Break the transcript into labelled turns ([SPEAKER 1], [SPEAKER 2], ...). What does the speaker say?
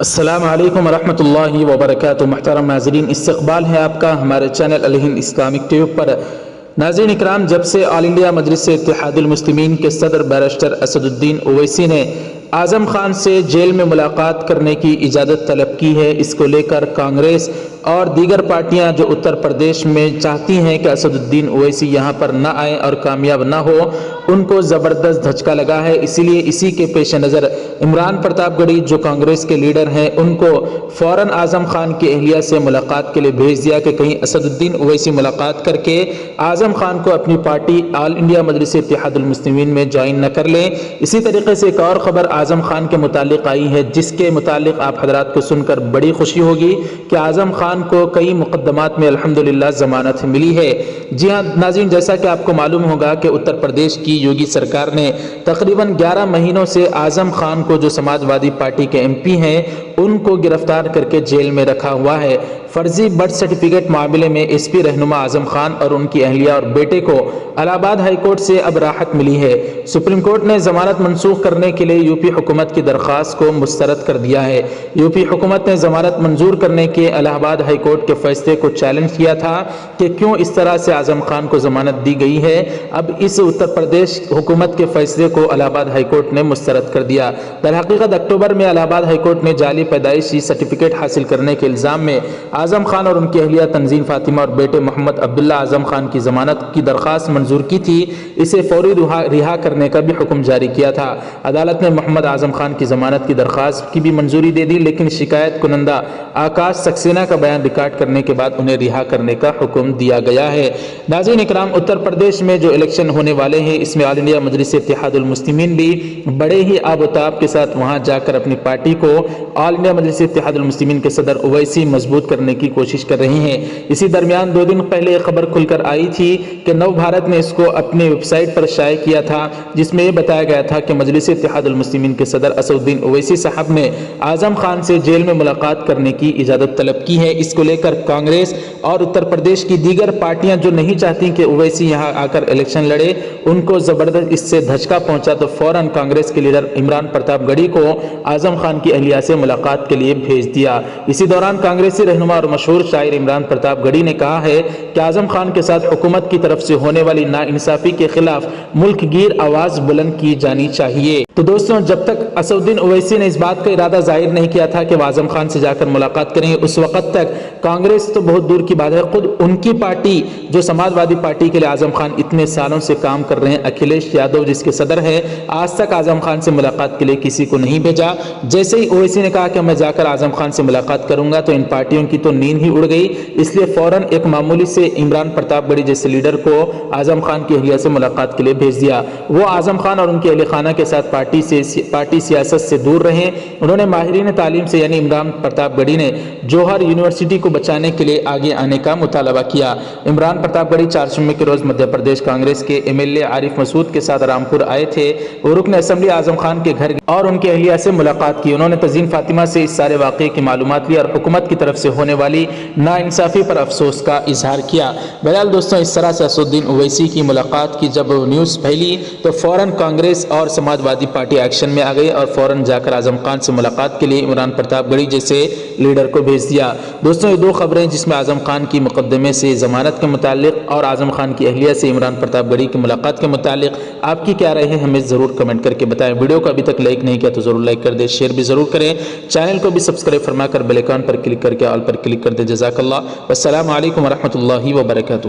[SPEAKER 1] السلام علیکم ورحمۃ اللہ وبرکاتہ۔ محترم ناظرین، استقبال ہے آپ کا ہمارے چینل الہند اسلامک ٹیوب پر۔ ناظرین اکرام، جب سے آل انڈیا مجلس اتحاد المسلمین کے صدر بیرسٹر اسد الدین اویسی نے اعظم خان سے جیل میں ملاقات کرنے کی اجازت طلب کی ہے، اس کو لے کر کانگریس اور دیگر پارٹیاں جو اتر پردیش میں چاہتی ہیں کہ اسد الدین اویسی یہاں پر نہ آئیں اور کامیاب نہ ہو، ان کو زبردست دھچکا لگا ہے۔ اسی لیے اسی کے پیش نظر عمران پرتاپ گڑھی جو کانگریس کے لیڈر ہیں، ان کو فوراً اعظم خان کی اہلیہ سے ملاقات کے لیے بھیج دیا کہ کہیں اسد الدین اویسی ملاقات کر کے اعظم خان کو اپنی پارٹی آل انڈیا مجلس اتحاد المسلمین میں جوائن نہ کر لیں۔ اسی طریقے سے ایک اور خبر اعظم خان کے متعلق آئی ہے، جس کے متعلق آپ حضرات کو سن کر بڑی خوشی ہوگی کہ اعظم خان کو کئی مقدمات میں الحمدللہ ضمانت ملی ہے۔ جی ہاں ناظرین، جیسا کہ آپ کو معلوم ہوگا کہ اتر پردیش کی یوگی سرکار نے تقریباً 11 مہینوں سے اعظم خان کو جو سماجوادی پارٹی کے ایم پی ہیں ان کو گرفتار کر کے جیل میں رکھا ہوا ہے۔ فرضی برتھ سرٹیفکیٹ معاملے میں ایس پی رہنما اعظم خان اور ان کی اہلیہ اور بیٹے کو الہ آباد ہائی کورٹ سے اب راحت ملی ہے۔ سپریم کورٹ نے ضمانت منسوخ کرنے کے لیے یو پی حکومت کی درخواست کو مسترد کر دیا ہے۔ یو پی حکومت نے ضمانت منظور کرنے کے الہ آباد ہائی کورٹ کے فیصلے کو چیلنج کیا تھا کہ کیوں اس طرح سے اعظم خان کو ضمانت دی گئی ہے۔ اب اس اتر پردیش حکومت کے فیصلے کو الہ آباد ہائی کورٹ نے مسترد کر دیا۔ در حقیقت اکتوبر میں الہ آباد ہائی کورٹ نے جعلی پیدائشی سرٹیفکیٹ حاصل کرنے کے الزام میں اعظم خان اور ان کی اہلیہ تنظیم فاطمہ اور بیٹے محمد عبداللہ اعظم خان کی ضمانت کی درخواست منظور کی تھی۔ اسے فوری رہا کرنے کا بھی حکم جاری کیا تھا۔ عدالت نے محمد اعظم خان کی ضمانت کی درخواست کی بھی منظوری دے دی، لیکن شکایت کنندہ آکاش سکسینہ کا بیان ریکارڈ کرنے کے بعد انہیں رہا کرنے کا حکم دیا گیا ہے۔ ناظرین اکرام، اتر پردیش میں جو الیکشن ہونے والے ہیں، اس میں آل انڈیا مجلس اتحاد المسلمین بھی بڑے ہی آب و تاب کے ساتھ وہاں جا کر اپنی پارٹی کو آل انڈیا مجلس اتحاد المسلمین کے صدر اویسی مضبوط کرنے کی کوشش کر رہی ہیں۔ اسی درمیان 2 دن پہلے ایک خبر کھل کر آئی تھی کہ نو بھارت نے اس کو اپنی ویب سائٹ پر شائع کیا تھا، جس میں یہ بتایا گیا تھا کہ مجلس اتحاد المسلمین کے صدر اسد الدین اویسی صاحب نے اعظم خان سے جیل میں ملاقات کرنے کی اجازت طلب کی ہے۔ اس کو لے کر کانگریس اور اتر پردیش کی دیگر پارٹیاں جو نہیں چاہتی کہ اویسی یہاں آ کر الیکشن لڑے، ان کو زبردست اس سے دھچکا پہنچا تو فوراً کانگریس کے لیڈر عمران پرتاپ گڑھی کو اعظم خان کی اہلیہ سے ملاقات کے لیے بھیج دیا۔ اسی دوران کانگریسی رہنما اور مشہور شاعر عمران پرتاپ گڑھی نے کہا ہے کہ اعظم خان کے ساتھ حکومت کی طرف سے ہونے والی ناانصافی کے خلاف ملک گیر آواز بلند کی جانی چاہیے۔ تو دوستوں، جب تک اسد الدین اویسی نے اس بات کا ارادہ ظاہر نہیں کیا تھا کہ وہ اعظم خان سے جا کر ملاقات کریں گے، اس وقت تک کانگریس تو بہت دور کی بات ہے، خود ان کی پارٹی جو سماجوادی پارٹی کے لیے اعظم خان اتنے سالوں سے کام کر رہے ہیں، اکھلیش یادو جس کے صدر ہیں، آج تک اعظم خان سے ملاقات کے لیے کسی کو نہیں بھیجا۔ جیسے ہی اویسی نے کہا کہ میں جا کر اعظم خان سے ملاقات کروں گا تو ان پارٹیوں کی تو نیند ہی اڑ گئی، اس لیے فوراً ایک معمولی سے عمران پرتاپ گڑھی جیسے لیڈر کو اعظم خان کی اہلیہ سے ملاقات کے لیے بھیج دیا۔ وہ اعظم خان اور ان کے اہل خانہ کے ساتھ پارٹی سیاست سے دور رہے۔ انہوں نے ماہرین تعلیم سے یعنی عمران پرتاپ گڑھی نے جوہر یونیورسٹی کو بچانے کے لیے آگے آنے کا مطالبہ کیا۔ عمران پرتاپ گڑھی 4 جون کے روز مدھیہ پردیش کانگریس کے ایم ایل اے عارف مسعود کے ساتھ رامپور آئے تھے۔ وہ رکن اسمبلی اعظم خان کے گھر اور ان کے اہلیہ سے ملاقات کی۔ انہوں نے تنظیم فاطمہ سے اس سارے واقعے کی معلومات لی اور حکومت کی طرف سے ہونے والی ناانصافی پر افسوس کا اظہار کیا۔ بہرحال دوستوں، اس طرح سے اسد الدین اویسی کی ملاقات کی جب نیوز پھیلی تو فوراً کانگریس اور سماجوادی پارٹی ایکشن میں آ گئی اور فوراً جا کر اعظم خان سے ملاقات کے لیے عمران پرتاپ گڑھی جیسے لیڈر کو بھیج دیا۔ دوستوں، یہ 2 خبریں جس میں اعظم خان کی مقدمے سے ضمانت کے متعلق اور اعظم خان کی اہلیہ سے عمران پرتاپ گڑھی کی ملاقات کے متعلق آپ کی کیا رائے ہے، ہمیں ضرور کمنٹ کر کے بتائیں۔ ویڈیو کو ابھی تک لائک نہیں کیا تو ضرور لائک کر دیں، شیئر بھی ضرور کریں، چینل کو بھی سبسکرائب فرما کر بیل آئیکن پر کلک کر کے آل پر کلک کر دیں۔ جزاک اللہ، والسلام علیکم ورحمۃ اللہ وبرکاتہ۔